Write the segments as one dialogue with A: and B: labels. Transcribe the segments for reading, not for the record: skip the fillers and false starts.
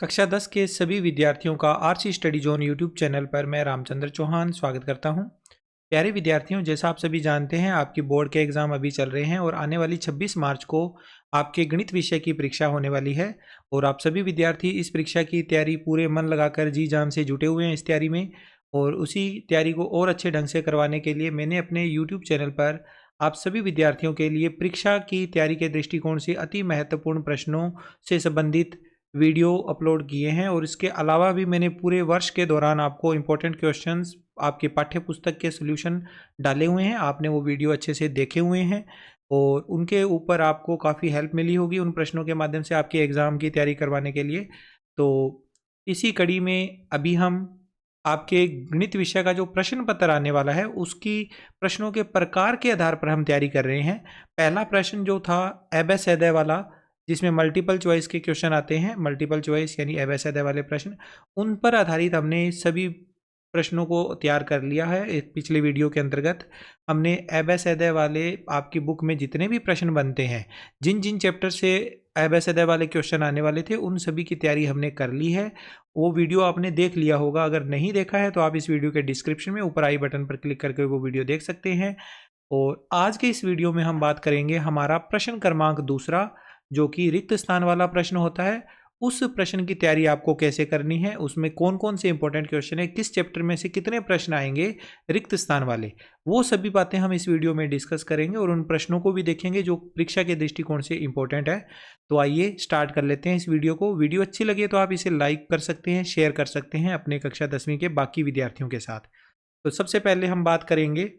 A: कक्षा 10 के सभी विद्यार्थियों का RC study zone YouTube channel पर मैं रामचंद्र चौहान स्वागत करता हूं। प्यारे विद्यार्थियों, जैसा आप सभी जानते हैं आपकी बोर्ड के एग्ज़ाम अभी चल रहे हैं और आने वाली 26 मार्च को आपके गणित विषय की परीक्षा होने वाली है। और आप सभी विद्यार्थी इस परीक्षा की तैयारी पूरे मन लगाकर जी जान से जुटे हुए हैं इस तैयारी में। और उसी तैयारी को और अच्छे ढंग से करवाने के लिए मैंने अपने यूट्यूब चैनल पर आप सभी विद्यार्थियों के लिए परीक्षा की तैयारी के दृष्टिकोण से अति महत्वपूर्ण प्रश्नों से संबंधित वीडियो अपलोड किए हैं। और इसके अलावा भी मैंने पूरे वर्ष के दौरान आपको इम्पोर्टेंट क्वेश्चंस आपके पाठ्य पुस्तक के सॉल्यूशन डाले हुए हैं। आपने वो वीडियो अच्छे से देखे हुए हैं और उनके ऊपर आपको काफ़ी हेल्प मिली होगी उन प्रश्नों के माध्यम से आपके एग्ज़ाम की तैयारी करवाने के लिए। तो इसी कड़ी में अभी हम आपके गणित विषय का जो प्रश्न पत्र आने वाला है उसकी प्रश्नों के प्रकार के आधार पर हम तैयारी कर रहे हैं। पहला प्रश्न जो था एबेसेदे वाला, जिसमें मल्टीपल चॉइस के क्वेश्चन आते हैं, मल्टीपल चॉइस यानी एबेसेदे वाले प्रश्न, उन पर आधारित हमने सभी प्रश्नों को तैयार कर लिया है। एक पिछले वीडियो के अंतर्गत हमने एबेसेदे वाले आपकी बुक में जितने भी प्रश्न बनते हैं, जिन जिन चैप्टर से एबेसेदे वाले क्वेश्चन आने वाले थे, उन सभी की तैयारी हमने कर ली है। वो वीडियो आपने देख लिया होगा। अगर नहीं देखा है तो आप इस वीडियो के डिस्क्रिप्शन में ऊपर आई बटन पर क्लिक करके वो वीडियो देख सकते हैं। और आज के इस वीडियो में हम बात करेंगे हमारा प्रश्न क्रमांक दूसरा, जो कि रिक्त स्थान वाला प्रश्न होता है। उस प्रश्न की तैयारी आपको कैसे करनी है, उसमें कौन कौन से इंपॉर्टेंट क्वेश्चन है, किस चैप्टर में से कितने प्रश्न आएंगे रिक्त स्थान वाले, वो सभी बातें हम इस वीडियो में डिस्कस करेंगे और उन प्रश्नों को भी देखेंगे जो परीक्षा के दृष्टिकोण से इंपॉर्टेंट है। तो आइए स्टार्ट कर लेते हैं इस वीडियो को। वीडियो अच्छी लगे तो आप इसे लाइक कर सकते हैं, शेयर कर सकते हैं अपने कक्षा 10वीं के बाकी विद्यार्थियों के साथ। तो सबसे पहले हम बात करेंगे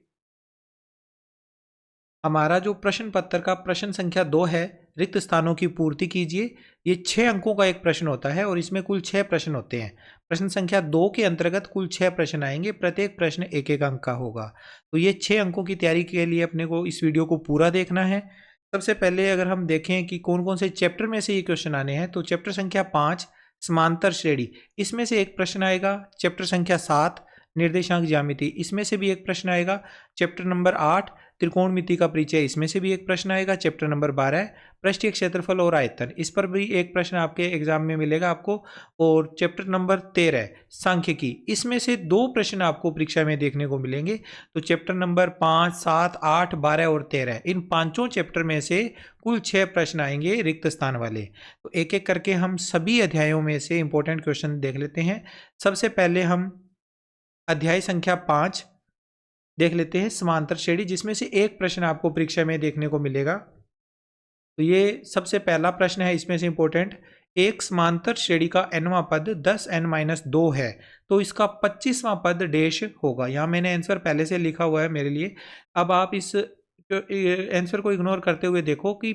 A: हमारा जो प्रश्न पत्र का प्रश्न संख्या 2 है, रिक्त स्थानों की पूर्ति कीजिए। ये 6 अंकों का एक प्रश्न होता है और इसमें कुल 6 प्रश्न होते हैं। प्रश्न संख्या 2 के अंतर्गत कुल 6 प्रश्न आएंगे, प्रत्येक प्रश्न एक एक अंक का होगा। तो ये 6 अंकों की तैयारी के लिए अपने को इस वीडियो को पूरा देखना है। सबसे पहले अगर हम देखें कि कौन कौन से चैप्टर में से ये क्वेश्चन आने हैं, तो चैप्टर संख्या 5 समांतर श्रेणी, इसमें से एक प्रश्न आएगा। चैप्टर संख्या 7 निर्देशांक ज्यामिति, इसमें से भी एक प्रश्न आएगा। चैप्टर नंबर 8 त्रिकोणमिति का परिचय, इसमें से भी एक प्रश्न आएगा। चैप्टर नंबर 12 पृष्ठीय क्षेत्रफल और आयतन, इस पर भी एक प्रश्न आपके एग्जाम में मिलेगा आपको। और चैप्टर नंबर 13 सांख्यिकी, इसमें से 2 प्रश्न आपको परीक्षा में देखने को मिलेंगे। तो चैप्टर नंबर 5, 7, 8, 12 और 13, इन पांचों चैप्टर में से कुल 6 प्रश्न आएंगे रिक्त स्थान वाले। तो एक एक करके हम सभी अध्यायों में से इंपॉर्टेंट क्वेश्चन देख लेते हैं। सबसे पहले हम अध्याय संख्या 5 देख लेते हैं, समांतर श्रेणी, जिसमें से एक प्रश्न आपको परीक्षा में देखने को मिलेगा। तो ये सबसे पहला प्रश्न है इसमें से इंपॉर्टेंट। एक समांतर श्रेणी का nवां पद 10n-2 है, तो इसका 25वां पद डैश होगा। यहाँ मैंने आंसर पहले से लिखा हुआ है मेरे लिए। अब आप इस आंसर को इग्नोर करते हुए देखो कि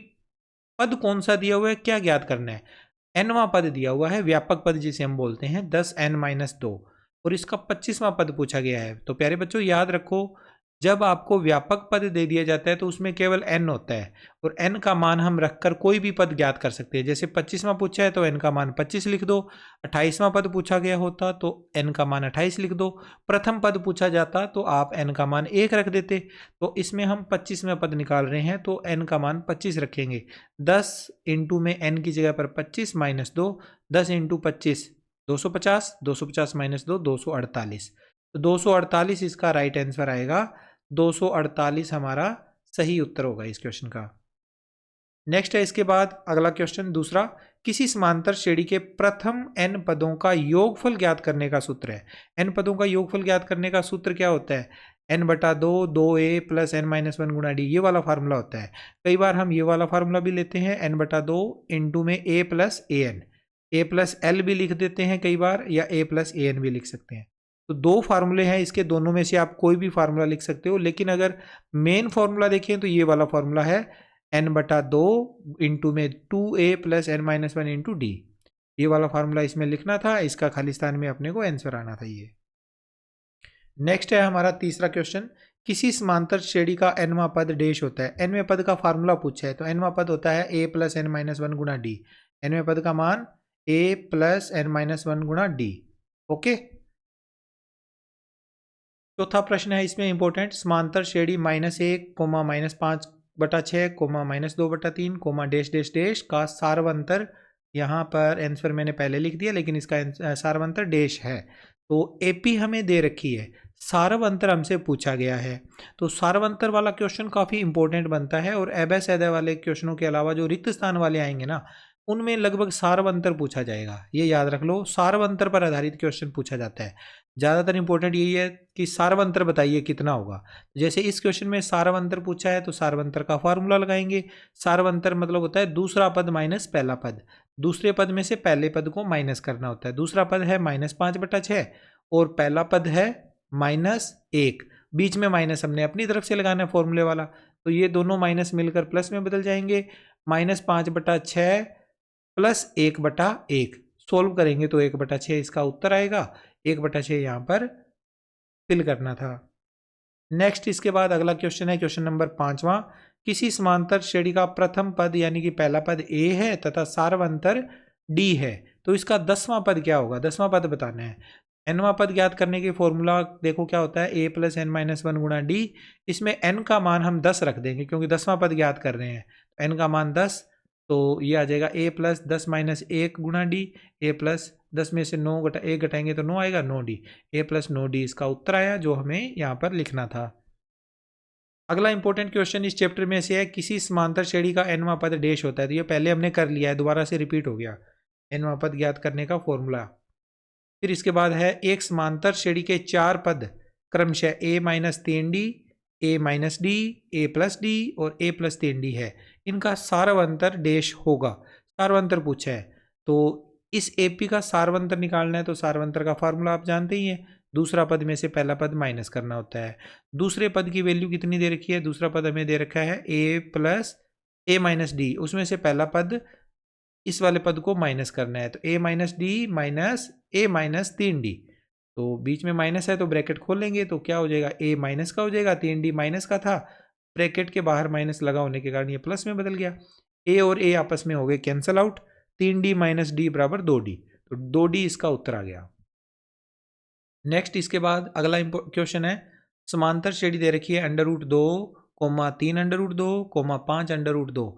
A: पद कौन सा दिया हुआ है, क्या ज्ञात करना है। nवां पद दिया हुआ है, व्यापक पद जिसे हम बोलते हैं, 10n-2, और इसका 25वां पद पूछा गया है। तो प्यारे बच्चों याद रखो, जब आपको व्यापक पद दे दिया जाता है तो उसमें केवल n होता है और n का मान हम रखकर कोई भी पद ज्ञात कर सकते हैं। जैसे 25वां पूछा है तो n का मान 25 लिख दो। 28वां पद पूछा गया होता तो n का मान 28 लिख दो। प्रथम पद पूछा जाता तो आप n का मान 1 रख देते। तो इसमें हम 25वां पद निकाल रहे हैं तो n का मान 25 रखेंगे। 10 इंटू में n की जगह पर 25 माइनस 2, 10 इंटू 25 250, 250 माइनस 2 248। तो 248 इसका राइट आंसर आएगा। 248 हमारा सही उत्तर होगा इस क्वेश्चन का। नेक्स्ट है इसके बाद अगला क्वेश्चन दूसरा, किसी समांतर श्रेणी के प्रथम n पदों का योगफल ज्ञात करने का सूत्र है। n पदों का योगफल ज्ञात करने का सूत्र क्या होता है? n/2 2a प्लस n-1 गुणा d, ये वाला फार्मूला होता है। कई बार हम ये वाला फार्मूला भी लेते हैं, n/2 इंटू में a plus an, a plus l भी लिख देते हैं कई बार, या a प्लस an भी लिख सकते हैं। तो 2 फार्मूले हैं, इसके दोनों में से आप कोई भी फार्मूला लिख सकते हो। लेकिन अगर मेन फार्मूला देखें तो ये वाला फार्मूला है, n/2 इंटू में 2a plus n-1 into d, ये वाला फार्मूला इसमें लिखना था। इसका खाली स्थान में अपने को आंसर आना था ये। नेक्स्ट है हमारा तीसरा क्वेश्चन, किसी समांतर श्रेणी का nवां पद डैश होता है। nवें पद का फार्मूला पूछा है तो nवां पद होता है a प्लस n-1 गुणा d। nवें पद का मान a प्लस n-1 गुणा d। ओके। चौथा प्रश्न है इसमें इंपॉर्टेंट, समांतर श्रेणी -1, -5/6, -2/3, डैश डैश डैश का सार्वंतर यहाँ पर आंसर मैंने पहले लिख दिया, लेकिन इसका सारवंतर डैश है। तो एपी हमें दे रखी है, सारवंतर हमसे पूछा गया है। तो सारवंतर वाला क्वेश्चन काफ़ी इंपॉर्टेंट बनता है, और एबे सैदे वाले क्वेश्चनों के अलावा जो रिक्त स्थान वाले आएंगे ना, उनमें लगभग सारवंतर पूछा जाएगा। ये याद रख लो, सारवंतर पर आधारित क्वेश्चन पूछा जाता है। ज़्यादातर इंपॉर्टेंट यही है कि सारवंतर बताइए कितना होगा। जैसे इस क्वेश्चन में सारवंतर पूछा है, तो सारवंतर का फॉर्मूला लगाएंगे। सारवंतर मतलब होता है दूसरा पद माइनस पहला पद। दूसरे पद में से पहले पद को माइनस करना होता है। दूसरा पद है -5/6 और पहला पद है -1। बीच में माइनस हमने अपनी तरफ से लगाना है फॉर्मूले वाला, तो ये दोनों माइनस मिलकर प्लस में बदल जाएंगे। -5/6 प्लस 1/1 सोल्व करेंगे तो 1/6 इसका उत्तर आएगा। 1/6 यहाँ पर फिल करना था। नेक्स्ट इसके बाद अगला क्वेश्चन है क्वेश्चन नंबर 5वां। किसी समांतर श्रेणी का प्रथम पद यानी कि पहला पद ए है तथा सारवंतर डी है, तो इसका 10वां पद क्या होगा? 10वां पद बताना है। nवां पद ज्ञात करने के फॉर्मूला देखो क्या होता है, a + n-1 गुणा डी। इसमें n का मान हम 10 रख देंगे क्योंकि 10वां पद ज्ञात कर रहे हैं। n का मान 10, तो ये आ जाएगा a + 10 - 1 गुणा डी। a + 10 में से 1 घटाएंगे तो 9 आएगा, 9d। a + 9d इसका उत्तर आया, जो हमें यहाँ पर लिखना था। अगला इंपॉर्टेंट क्वेश्चन इस चैप्टर में से है, किसी समांतर श्रेणी का nवां पद डैश होता है। तो ये पहले हमने कर लिया है, दोबारा से रिपीट हो गया। nवां पद ज्ञात करने का फॉर्मूला। फिर इसके बाद है, एक समांतर श्रेणी के 4 पद क्रमशः a - 3d, a - d, a + d और a + 3d है। इनका सारवंतर डैश होगा। सारवंतर पूछा है, तो इस एपी का सारवंतर निकालना है, तो सारवंतर का फार्मूला आप जानते ही हैं। दूसरा पद में से पहला पद माइनस करना होता है। दूसरे पद की वैल्यू कितनी दे रखी है? दूसरा पद हमें दे रखा है a + a - d, उसमें से पहला पद इस वाले पद को माइनस करना है, तो a - d minus a - 3d। तो बीच में माइनस है तो ब्रैकेट खोल लेंगे, तो क्या हो जाएगा, a माइनस का हो जाएगा, 3d माइनस का था, ब्रैकेट के बाहर माइनस लगा होने के कारण ये प्लस में बदल गया। a और a आपस में हो गए cancel out, 3d - d = 2d, तो 2d इसका उत्तर आ गया। नेक्स्ट इसके बाद अगला क्वेश्चन है, समांतर श्रेणी दे रखी है √2, 3 √2, 5 √2,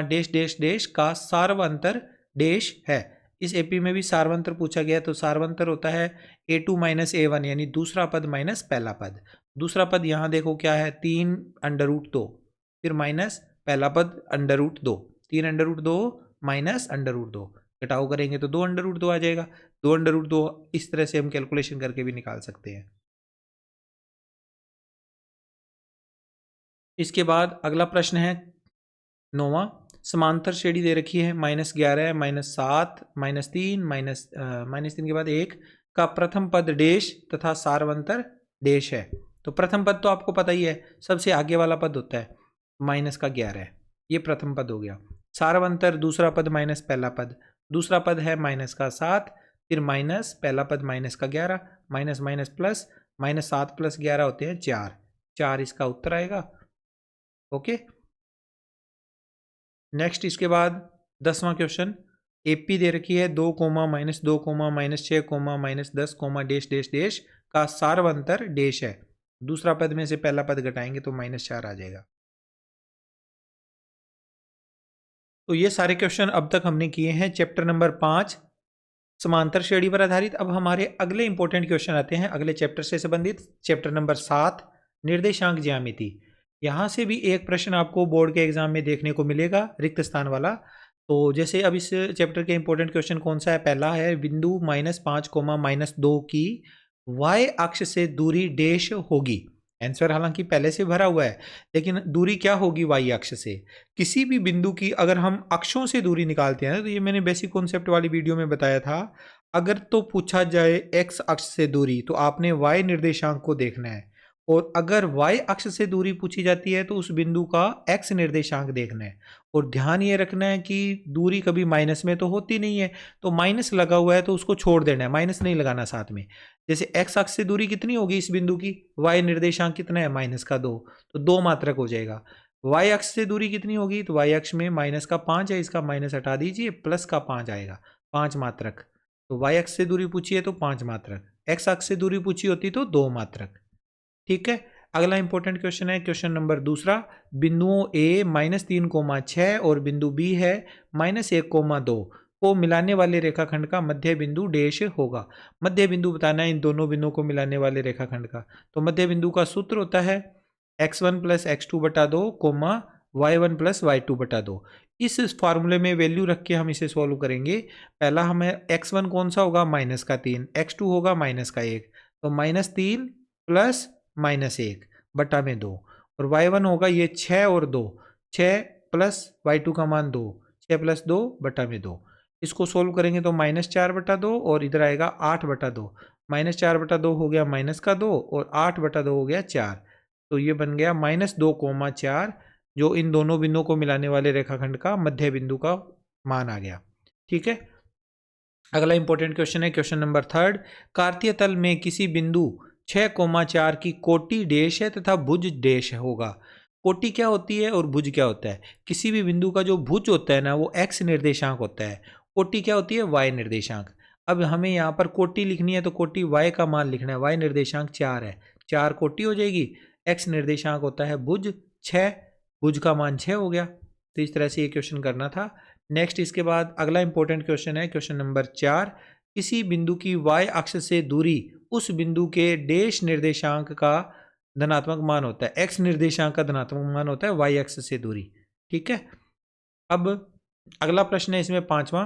A: डैश डैश डैश का सारवंतर डैश है। इस एपी में भी सारवंतर पूछा गया, तो सारवंतर होता है a2 - a1 यानी दूसरा पद माइनस पहला पद। दूसरा पद यहाँ देखो क्या है, 3 √2, फिर माइनस पहला पद √2, 3 √2 माइनस √2, घटाव करेंगे तो 2 √2 आ जाएगा। 2 √2 इस तरह से हम कैलकुलेशन करके भी निकाल सकते हैं। इसके बाद अगला प्रश्न है 9वां। समांतर श्रेणी दे रखी है -11, -7, -3 -3 के बाद 1 का प्रथम पद डैश तथा सारवंतर डैश है। तो प्रथम पद तो आपको पता ही है, सबसे आगे वाला पद होता है -11, ये प्रथम पद हो गया। सारवंतर दूसरा पद माइनस पहला पद, दूसरा पद है -7, फिर माइनस पहला पद -11, माइनस माइनस प्लस, -7 + 11 होते हैं 4 इसका उत्तर आएगा। ओके, नेक्स्ट इसके बाद 10वां क्वेश्चन, एपी दे रखी है 2, -2, -6, -10, डैश डैश डैश का सारवंतर डैश है। दूसरा पद में से पहला पद घटाएंगे तो -4 आ जाएगा। तो ये सारे क्वेश्चन अब तक हमने किए हैं चैप्टर नंबर 5 समांतर श्रेणी पर आधारित। अब हमारे अगले इंपॉर्टेंट क्वेश्चन आते हैं अगले चैप्टर से संबंधित, चैप्टर नंबर 7 निर्देशांक ज्यामिति। यहाँ से भी एक प्रश्न आपको बोर्ड के एग्जाम में देखने को मिलेगा, रिक्त स्थान वाला। तो जैसे अब इस चैप्टर के इंपॉर्टेंट क्वेश्चन कौन सा है, पहला है, बिंदु -5, -2 की y अक्ष से दूरी डैश होगी। आंसर हालांकि पहले से भरा हुआ है, लेकिन दूरी क्या होगी y अक्ष से। किसी भी बिंदु की अगर हम अक्षों से दूरी निकालते हैं, तो ये मैंने बेसिक कॉन्सेप्ट वाली वीडियो में बताया था, अगर तो पूछा जाए x अक्ष से दूरी, तो आपने y निर्देशांक को देखना है, और अगर y अक्ष से दूरी पूछी जाती है तो उस बिंदु का x निर्देशांक देखना है। और ध्यान ये रखना है कि दूरी कभी माइनस में तो होती नहीं है, तो माइनस लगा हुआ है तो उसको छोड़ देना है, माइनस नहीं लगाना साथ में। जैसे x अक्ष से दूरी कितनी होगी इस बिंदु की, y निर्देशांक कितना है, -2, तो 2 मात्रक हो जाएगा। y अक्ष से दूरी कितनी होगी, तो y अक्ष में -5 है, इसका माइनस हटा दीजिए, +5 आएगा, 5 मात्रक। तो y अक्ष से दूरी पूछी है तो 5 मात्रक, x अक्ष से दूरी पूछी होती तो 2 मात्रक। ठीक है, अगला इंपॉर्टेंट क्वेश्चन है क्वेश्चन नंबर दूसरा, बिंदुओं A -3,6 और बिंदु B है -1,2 को मिलाने वाले रेखाखंड का मध्य बिंदु डैश होगा। मध्य बिंदु बताना है इन दोनों बिंदुओं को मिलाने वाले रेखाखंड का। तो मध्य बिंदु का सूत्र होता है x1 + x2/2 y1 + y2/2। इस फार्मूले में वैल्यू रख के हम इसे सॉल्व करेंगे। पहला हमें x1 कौन सा होगा -3, x2 होगा -1, तो -3 + -1/2 और y1 होगा ये 6 और 2, 6 + y2 का मान 2, 6 + 2/2। इसको सोल्व करेंगे तो -4/2 और इधर आएगा 8/2। -4/2 हो गया -2 और 8/2 हो गया 4, तो ये बन गया -2,4 जो इन दोनों बिंदुओं को मिलाने वाले रेखाखंड का मध्य बिंदु का मान आ गया। ठीक है, अगला इंपॉर्टेंट क्वेश्चन है क्वेश्चन नंबर थर्ड, कार्तीय तल में किसी बिंदु 6,4 की कोटि डैश है तथा भुज डैश होगा। कोटि क्या होती है और भुज क्या होता है? किसी भी बिंदु का जो भुज होता है ना वो x निर्देशांक होता है, कोटि क्या होती है y निर्देशांक। अब हमें यहाँ पर कोटि लिखनी है तो कोटि y का मान लिखना है, y निर्देशांक 4 है, 4 कोटि हो जाएगी, x निर्देशांक होता है भुज 6, भुज का मान 6 हो गया। तो इस तरह से ये क्वेश्चन करना था। नेक्स्ट इसके बाद अगला इंपॉर्टेंट क्वेश्चन है क्वेश्चन नंबर 4, किसी बिंदु की y अक्ष से दूरी उस बिंदु के डैश निर्देशांक का धनात्मक मान होता है, x निर्देशांक का धनात्मक मान होता है y अक्ष से दूरी। ठीक है, अब अगला प्रश्न है इसमें पांचवा,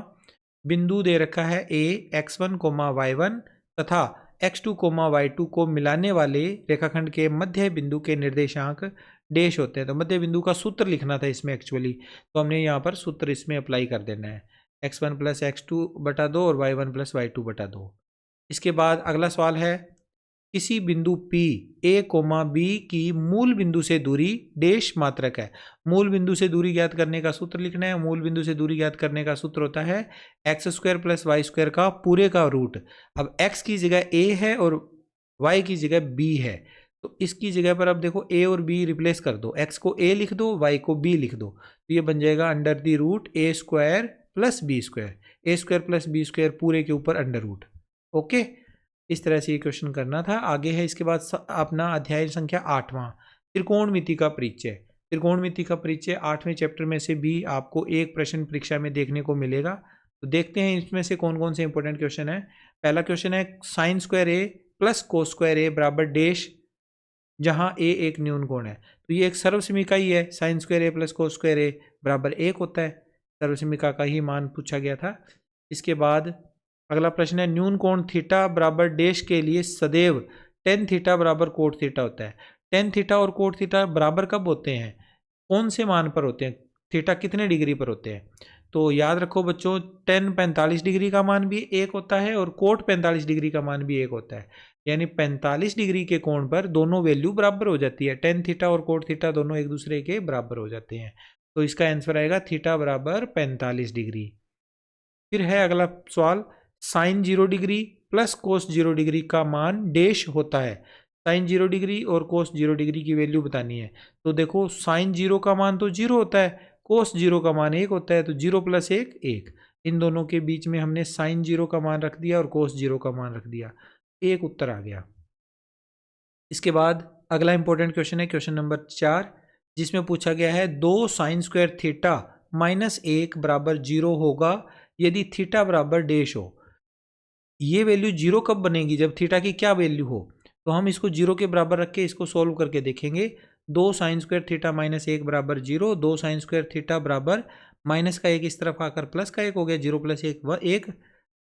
A: बिंदु दे रखा है a x1, y1 तथा x2, y2 को मिलाने वाले रेखाखंड के मध्य बिंदु के निर्देशांक डैश होते हैं। तो मध्य बिंदु का सूत्र लिखना था इसमें एक्चुअली, तो हमने यहाँ पर सूत्र इसमें अप्लाई कर देना है, x1 + x2/2 और y1 + y2/2। इसके बाद अगला सवाल है, किसी बिंदु P A, B की मूल बिंदु से दूरी डैश मात्रक है। मूल बिंदु से दूरी ज्ञात करने का सूत्र लिखना है। मूल बिंदु से दूरी ज्ञात करने का सूत्र होता है x² + y² का पूरे का रूट। अब x की जगह A है और y की जगह B है, तो इसकी जगह पर अब देखो a और b रिप्लेस कर दो, x को a लिख दो, y को b लिख दो, तो ये बन जाएगा √a² + b², a² + b² पूरे के ऊपर अंडर रूट। ओके, इस तरह से ये क्वेश्चन करना था। आगे है इसके बाद अपना अध्याय संख्या 8वां, त्रिकोणमिति का परिचय। त्रिकोणमिति का परिचय 8वें चैप्टर में से भी आपको एक प्रश्न परीक्षा में देखने को मिलेगा। तो देखते हैं इसमें से कौन कौन से इंपॉर्टेंट क्वेश्चन है। पहला क्वेश्चन है sin² + cos² बराबर डैश, जहां a एक न्यून कोण है। तो ये एक सर्वसमीका ही है, sin² + cos² बराबर 1 होता है, सर्वसमीका का ही मान पूछा गया था। इसके बाद अगला प्रश्न है, न्यून कोण थीटा बराबर डैश के लिए सदैव tan थीटा बराबर cot थीटा होता है। tan थीटा और cot थीटा बराबर कब होते हैं, कौन से मान पर होते हैं, थीटा कितने डिग्री पर होते हैं? तो याद रखो बच्चों, tan 45 डिग्री का मान भी 1 होता है और cot 45 डिग्री का मान भी 1 होता है, यानी 45 डिग्री के कोण पर दोनों वैल्यू बराबर हो जाती है, tan थीटा और cot थीटा दोनों एक दूसरे के बराबर हो जाते हैं। तो इसका आंसर आएगा थीटा बराबर 45 डिग्री। फिर है अगला सवाल, sin 0 डिग्री + cos 0 डिग्री का मान डैश होता है। sin 0 डिग्री और cos 0 डिग्री की वैल्यू बतानी है। तो देखो sin 0 का मान तो 0 होता है, cos 0 का मान 1 होता है, तो 0 + 1 1, इन दोनों के बीच में हमने sin 0 का मान रख दिया और cos 0 का मान रख दिया, एक उत्तर आ गया। इसके बाद अगला इंपॉर्टेंट क्वेश्चन है क्वेश्चन नंबर 4, जिसमें पूछा गया है 2 sin² थीटा -1 बराबर 0 होगा यदि थीटा बराबर डैश हो। ये वैल्यू 0 कब बनेगी, जब थीटा की क्या वैल्यू हो। तो हम इसको 0 के बराबर रख के इसको सोल्व करके देखेंगे। 2 sin² थीटा -1 बराबर 0, 2 sin² थीटा बराबर माइनस का 1 इस तरफ आकर प्लस का 1 हो गया, 0 + 1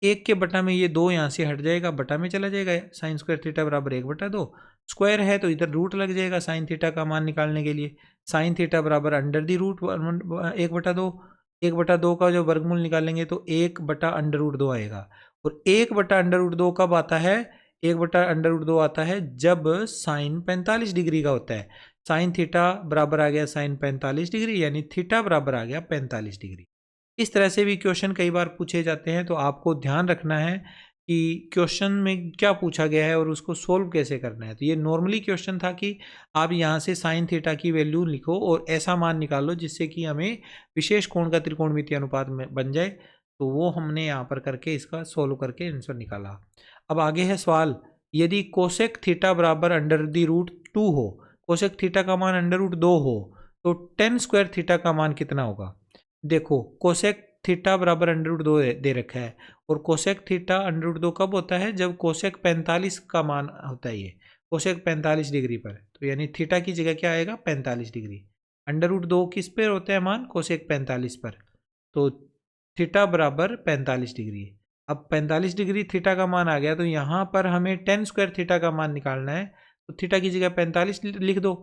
A: 1 के बटा में ये 2 यहाँ से हट जाएगा, बटा में चला जाएगा, sin² थीटा बराबर 1/2, स्क्वायर है तो इधर रूट लग जाएगा साइन थीटा का मान निकालने के लिए। साइन थीटा बराबर √1/2, 1/2 का जो वर्गमूल निकालेंगे तो 1/√2 आएगा। और 1/√2 कब आता है, 1/√2 आता है जब साइन 45 डिग्री का होता है। साइन थीटा बराबर आ गया साइन 45 डिग्री, यानी थीटा बराबर आ गया 45 डिग्री। इस तरह से भी क्वेश्चन कई बार पूछे जाते हैं, तो आपको ध्यान रखना है कि क्वेश्चन में क्या पूछा गया है और उसको सोल्व कैसे करना है। तो ये नॉर्मली क्वेश्चन था कि आप यहाँ से साइन थीटा की वैल्यू लिखो और ऐसा मान निकालो जिससे कि हमें विशेष कोण का त्रिकोणमितीय अनुपात में बन जाए। तो वो हमने यहाँ पर करके इसका सोल्व करके आंसर निकाला। अब आगे है सवाल, यदि कोसेक थीटा बराबर √2 हो कोसेक थीटा का मान √2 हो तो टेन स्क्वायर थीटा का मान कितना होगा। देखो कोसेक थीटा बराबर √2 दे रखा है और कोसेक थीटा √2 कब होता है, जब कोसेक 45 का मान होता है। ये कोसेक 45 डिग्री पर, तो यानी थीटा की जगह क्या आएगा 45 डिग्री। √2 किस पे होता है मान, कोसेक 45 पर, तो थीटा बराबर 45 डिग्री। अब 45 डिग्री थीटा का मान आ गया तो यहाँ पर हमें टेन स्क्वायर थीटा का मान निकालना है, तो थीटा की जगह 45 लिख दो।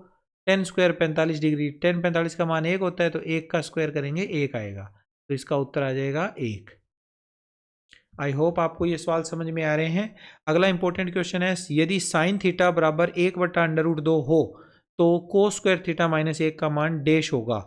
A: टेन स्क्वायर 45 डिग्री, 45 का मान 1 होता है तो 1 का स्क्वायर करेंगे 1 आएगा, तो इसका उत्तर आ जाएगा 1। आई होप आपको ये सवाल समझ में आ रहे हैं। अगला इंपॉर्टेंट क्वेश्चन है, यदि साइन थीटा बराबर 1/√2 हो तो कोस स्क्वायर थीटा -1 का मान डैश होगा।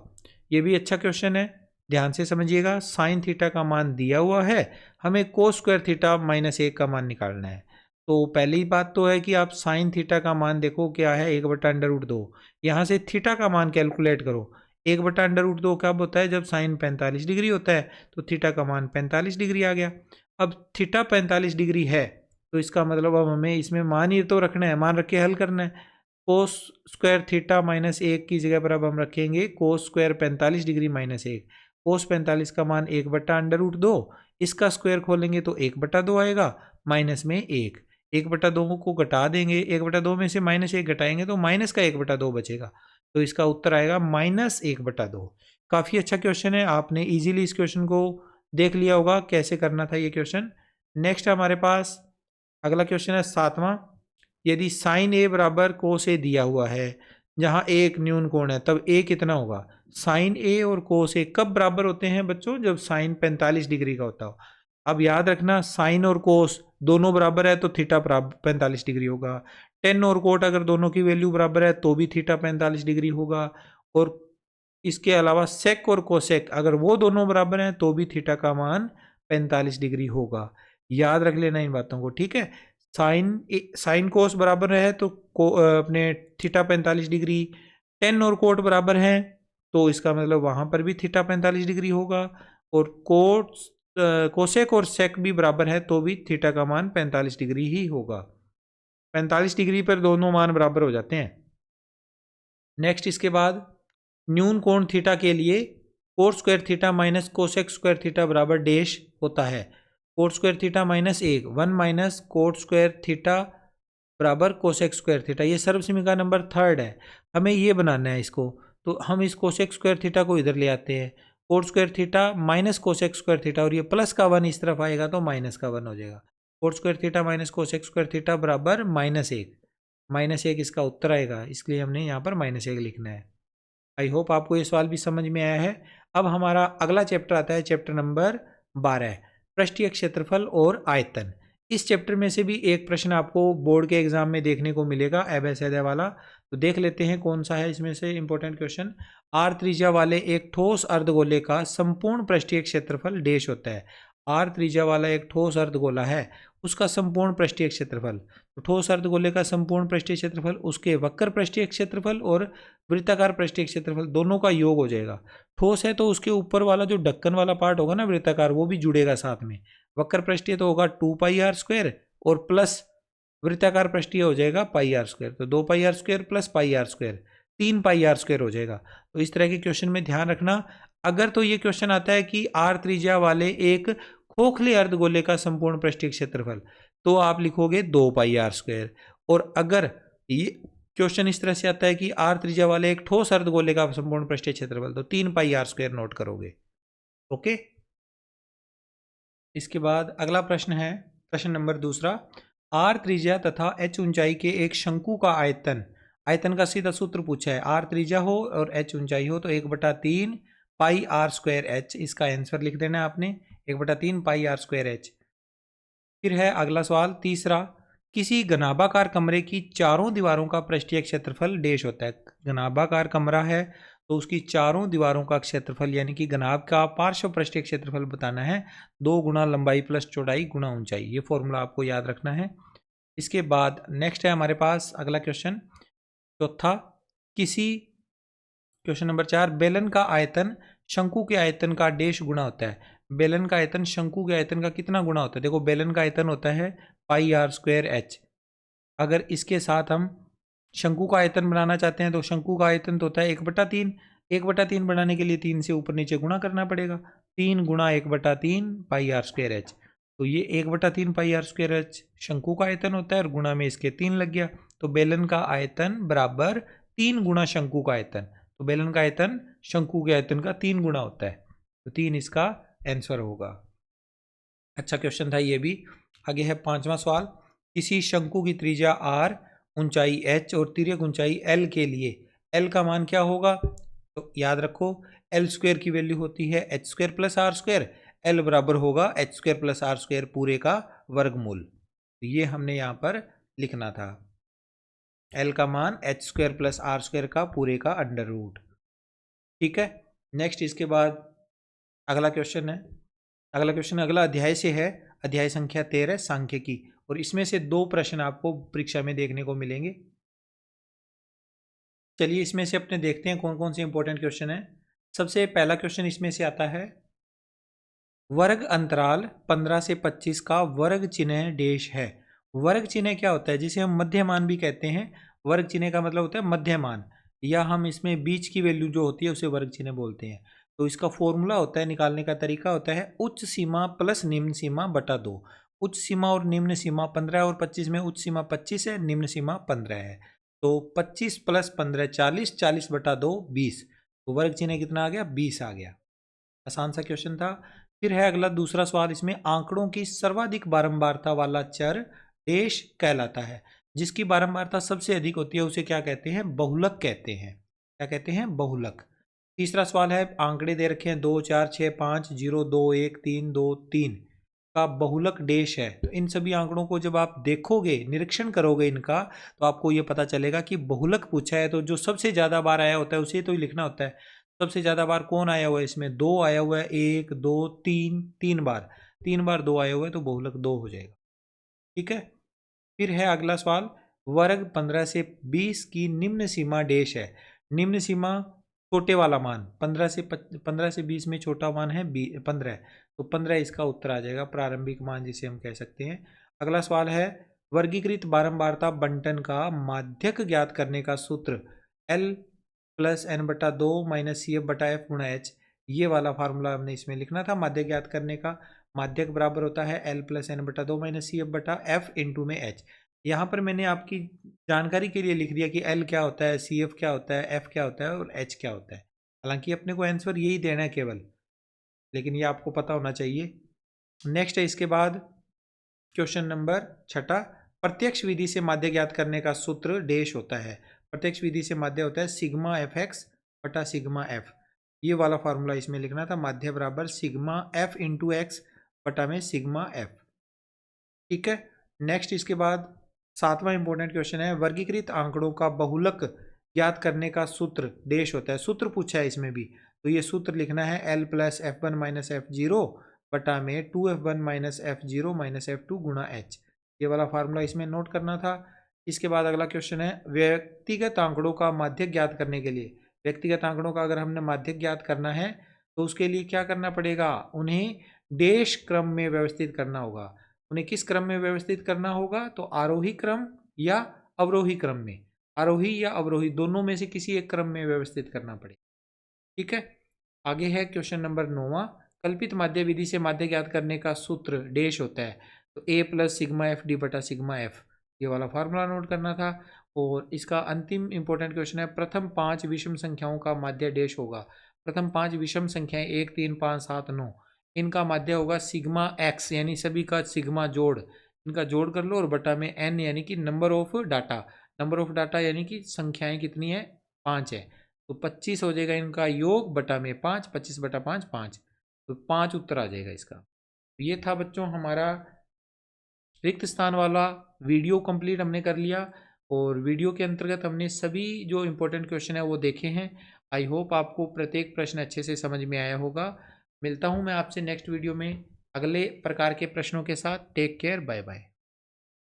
A: ये भी अच्छा क्वेश्चन है, ध्यान से समझिएगा। साइन थीटा का मान दिया हुआ है, हमें कोस स्क्वायर थीटा -1 का मान निकालना है। तो पहली बात तो है कि आप साइन थीटा का मान देखो क्या है 1/√2, यहाँ से थीटा का मान कैलकुलेट करो। 1/√2 कब होता है, जब साइन 45 डिग्री होता है, तो थीटा का मान 45 डिग्री आ गया। अब थीटा 45 डिग्री है तो इसका मतलब अब हमें इसमें मान ही तो रखना है, मान रख के हल करना है। कोस स्क्वायर थीटा -1 की जगह पर अब हम रखेंगे कोस स्क्वायर 45 डिग्री -1। कोस 45 का मान 1/√2, इसका स्क्वायर खोलेंगे तो 1/2 आएगा, माइनस में 1, 1/2 को घटा देंगे, 1/2 में से -1 घटाएंगे तो माइनस का 1/2 बचेगा, तो इसका उत्तर आएगा -1/2। काफ़ी अच्छा क्वेश्चन है, आपने इजीली इस क्वेश्चन को देख लिया होगा कैसे करना था ये क्वेश्चन। नेक्स्ट हमारे पास अगला क्वेश्चन है 7वां, यदि साइन ए बराबर कोस ए दिया हुआ है जहां ए एक न्यून कोण है, तब ए कितना होगा। साइन ए और कोस ए कब बराबर होते हैं बच्चों, जब साइन 45 डिग्री का होता हो। अब याद रखना साइन और कोस दोनों बराबर है तो थीटा 45 डिग्री होगा। टेन और कोट अगर दोनों की वैल्यू बराबर है तो भी थीटा 45 डिग्री होगा, और इसके अलावा सेक और कोसेक अगर वो दोनों बराबर हैं तो भी थीटा का मान 45 डिग्री होगा। याद रख लेना इन बातों को, ठीक है। साइन कोस बराबर है तो अपने थीटा 45 डिग्री, टेन और कोट बराबर हैं तो इसका मतलब वहां पर भी थीटा 45 डिग्री होगा, और कोसेक और सेक भी बराबर है तो भी थीटा का मान 45 डिग्री ही होगा। 45 डिग्री पर दोनों मान बराबर हो जाते हैं। नेक्स्ट इसके बाद न्यून कोण थीटा के लिए coat square theta minus cosec square theta बराबर डैश होता है। Coat square theta -1 minus cot square theta बराबर कोसेक स्क्वायर थीटा, ये सर्वसमीकरण नंबर 3 है। हमें ये बनाना है इसको, तो हम इस कोसेक स्क्वायर थीटा को इधर ले आते हैं, coat square theta minus cosec square theta, और ये प्लस का 1 इस तरफ आएगा तो माइनस का 1 हो जाएगा। Coat square theta minus cosec square theta बराबर -1 इसका उत्तर आएगा, इसलिए हमने यहाँ पर -1 लिखना है। आई होप आपको ये सवाल भी समझ में आया है। अब हमारा अगला चैप्टर आता है चैप्टर नंबर 12, पृष्ठीय क्षेत्रफल और आयतन। इस चैप्टर में से भी एक प्रश्न आपको बोर्ड के एग्जाम में देखने को मिलेगा एबेसेडे वाला, तो देख लेते हैं कौन सा है इसमें से इंपॉर्टेंट क्वेश्चन। आर त्रिज्या वाले एक ठोस अर्धगोले का संपूर्ण पृष्ठीय क्षेत्रफल डैश होता है। आर त्रिज्या वाला एक ठोस अर्धगोला है, उसका संपूर्ण पृष्ठीय क्षेत्रफल, तो ठोस अर्धगोले का संपूर्ण पृष्ठीय क्षेत्रफल उसके वक्र पृष्ठीय क्षेत्रफल और वृत्ताकार पृष्ठीय क्षेत्रफल दोनों का योग हो जाएगा। ठोस है तो उसके ऊपर वाला जो ढक्कन वाला पार्ट होगा ना वृत्ताकार, वो भी जुड़ेगा साथ में। वक्र पृष्ठीय तो होगा 2πr² और प्लस वृत्ताकार पृष्ठीय हो जाएगा πr², तो 2πr² प्लस πr², 3πr² हो जाएगा। तो इस तरह के क्वेश्चन में ध्यान रखना। अगर तो ये क्वेश्चन आता है कि आर त्रिज्या वाले एक खोखले अर्धगोले का संपूर्ण पृष्ठीय क्षेत्रफल, तो आप लिखोगे 2πr², और अगर ये क्वेश्चन इस तरह से आता है कि आर त्रिज्या वाले एक ठोस अर्धगोले का संपूर्ण पृष्ठीय क्षेत्रफल, तो 3πr² नोट करोगे। ओके, इसके बाद अगला प्रश्न है प्रश्न नंबर 2, आर त्रिज्या तथा h ऊंचाई के एक शंकु का आयतन का सीधा सूत्र पूछा है। आर त्रिज्या हो और h ऊंचाई हो तो 1/3 πr²h, इसका आंसर लिख देना है आपने 1/3 πr²h। फिर है अगला सवाल 3, किसी घनाभाकार कमरे की चारों दीवारों का पृष्ठीय क्षेत्रफल डैश होता है। घनाभाकार कमरा है तो उसकी चारों दीवारों का क्षेत्रफल यानी कि घनाभ का पार्श्व पृष्ठीय क्षेत्रफल बताना है, 2 गुना लंबाई प्लस चौड़ाई गुना ऊंचाई, ये फॉर्मूला आपको याद रखना है। इसके बाद नेक्स्ट है हमारे पास अगला क्वेश्चन 4, क्वेश्चन नंबर 4, बेलन का आयतन शंकु के आयतन का डैश गुना होता है। बेलन का आयतन शंकु के आयतन का कितना गुना होता है। देखो बेलन का आयतन होता है πr²h, अगर इसके साथ हम शंकु का आयतन बनाना चाहते हैं तो शंकु का आयतन तो होता है 1/3। 1/3 बनाने के लिए 3 से ऊपर नीचे गुणा करना पड़ेगा। 3 गुणा 1/3 पाई आर स्क्वायर एच। तो ये 1/3 पाई आर स्क्वायर एच शंकु का आयतन होता है और गुणा में इसके 3 लग गया। तो बेलन का आयतन बराबर 3 गुणा शंकु का आयतन। तो बेलन का आयतन शंकु के आयतन का 3 गुणा होता है। तो 3 इसका आंसर होगा। अच्छा क्वेश्चन था ये भी। आगे है 5वां सवाल। किसी शंकु की त्रिज्या r, ऊंचाई h और तिर्यक ऊंचाई l के लिए l का मान क्या होगा? तो याद रखो l स्क्वायर की वैल्यू होती है h square plus r square. l बराबर होगा h square plus r square पूरे का वर्गमूल। तो ये हमने यहाँ पर लिखना था, l का मान h square plus r square का पूरे का अंडर रूट। ठीक है। नेक्स्ट इसके बाद अगला क्वेश्चन है। अगला क्वेश्चन अगला अध्याय से है, अध्याय संख्या 13 सांख्यिकी, और इसमें से 2 प्रश्न आपको परीक्षा में देखने को मिलेंगे। चलिए इसमें से अपने देखते हैं कौन कौन से इंपॉर्टेंट क्वेश्चन है। सबसे पहला क्वेश्चन इसमें से आता है, वर्ग अंतराल 15 से 25 का वर्ग चिन्ह डेश है। वर्ग चिन्ह क्या होता है? जिसे हम मध्यमान भी कहते हैं। वर्ग चिन्ह का मतलब होता है मध्यमान, या हम इसमें बीच की वैल्यू जो होती है उसे वर्ग चिन्ह बोलते हैं। तो इसका फॉर्मूला होता है, निकालने का तरीका होता है उच्च सीमा प्लस निम्न सीमा बटा 2। उच्च सीमा और निम्न सीमा 15 और 25 में उच्च सीमा 25 है, निम्न सीमा 15 है। तो 25 प्लस 15 40, 40 बटा 2 20। तो वर्ग चिन्ह कितना आ गया? 20 आ गया। आसान सा क्वेश्चन था। फिर है अगला दूसरा सवाल। इसमें आंकड़ों की सर्वाधिक बारंबारता वाला चर डेश कहलाता है। जिसकी बारंबारता सबसे अधिक होती है उसे क्या कहते हैं? बहुलक कहते हैं। क्या कहते हैं? बहुलक। तीसरा सवाल है, आंकड़े दे रखे हैं 2 4 6 5 0 2 1 3 2 3 का बहुलक डेश है। तो इन सभी आंकड़ों को जब आप देखोगे, निरीक्षण करोगे इनका, तो आपको ये पता चलेगा कि बहुलक पूछा है तो जो सबसे ज्यादा बार आया होता है उसे तो ही लिखना होता है। सबसे ज्यादा बार कौन आया हुआ है? इसमें 2 आया हुआ है, 1 2 3, 3 बार, 3 बार 2 आया हुआ है तो बहुलक 2 हो जाएगा। ठीक है। फिर है अगला सवाल, वर्ग 15 से 20 की निम्न सीमा डेश है। निम्न सीमा छोटे वाला मान 15 से 20 में छोटा मान है 15, तो 15 इसका उत्तर आ जाएगा, प्रारंभिक मान जिसे हम कह सकते हैं। अगला सवाल है, वर्गीकृत बारंबारता बंटन का माध्यक ज्ञात करने का सूत्र L प्लस एन बटा 2 माइनस सी एफ बटा एफ गुणा एच। ये वाला फार्मूला हमने इसमें लिखना था माध्यक ज्ञात करने का। माध्यक बराबर होता है L प्लस एन बटा 2 माइनस सी एफ बटा एफ इंटू में एच। यहाँ पर मैंने आपकी जानकारी के लिए लिख दिया कि L क्या होता है, सी एफ क्या होता है, एफ क्या होता है और एच क्या होता है। हालांकि अपने को आंसर यही देना है केवल, लेकिन ये आपको पता होना चाहिए। नेक्स्ट है इसके बाद क्वेश्चन नंबर 6, प्रत्यक्ष विधि से माध्य ज्ञात करने का सूत्र डेश होता है। प्रत्यक्ष विधि से माध्य होता है सिग्मा एफ एक्स बटा सिग्मा एफ। ये वाला फार्मूला इसमें लिखना था, माध्य बराबर सिग्मा एफ इंटू एक्स बटा में सिग्मा एफ। ठीक है। नेक्स्ट इसके बाद 7वां इंपॉर्टेंट क्वेश्चन है, वर्गीकृत आंकड़ों का बहुलक ज्ञात करने का सूत्र डेश होता है। सूत्र पूछा है इसमें भी, तो ये सूत्र लिखना है L plus F one minus F zero बटा में 2f1 minus F zero minus F two गुणा एच। ये वाला फार्मूला इसमें नोट करना था। इसके बाद अगला क्वेश्चन है, व्यक्तिगत आंकड़ों का माध्यक ज्ञात करने के लिए, व्यक्तिगत आंकड़ों का अगर हमने माध्यक ज्ञात करना है तो उसके लिए क्या करना पड़ेगा? उन्हें डेश क्रम में व्यवस्थित करना होगा। उन्हें किस क्रम में व्यवस्थित करना होगा? तो आरोही क्रम या अवरोही क्रम में, आरोही या अवरोही दोनों में से किसी एक क्रम में व्यवस्थित करना पड़ेगा। ठीक है। आगे है क्वेश्चन नंबर 9, कल्पित माध्य विधि से माध्य ज्ञात करने का सूत्र डेश होता है। तो A plus sigma F D बटा सिग्मा एफ, ये वाला फार्मूला नोट करना था। और इसका अंतिम इंपॉर्टेंट क्वेश्चन है, प्रथम 5 विषम संख्याओं का माध्य डेश होगा। प्रथम 5 विषम संख्याएं 1 3 5 7 9, इनका माध्य होगा सिग्मा एक्स, यानी सभी का सिग्मा जोड़, इनका जोड़ कर लो, और बटा में n यानी कि number of data. Number of data यानी कि संख्याएं कितनी है? 5 है, तो 25 हो जाएगा इनका योग बटा में 5, 25 बटा 5 5, तो 5 उत्तर आ जाएगा इसका। ये था बच्चों हमारा रिक्त स्थान वाला वीडियो कंप्लीट हमने कर लिया, और वीडियो के अंतर्गत हमने सभी जो इम्पोर्टेंट क्वेश्चन है वो देखे हैं। आई होप आपको प्रत्येक प्रश्न अच्छे से समझ में आया होगा। मिलता हूँ मैं आपसे नेक्स्ट वीडियो में अगले प्रकार के प्रश्नों के साथ। Take care, bye bye.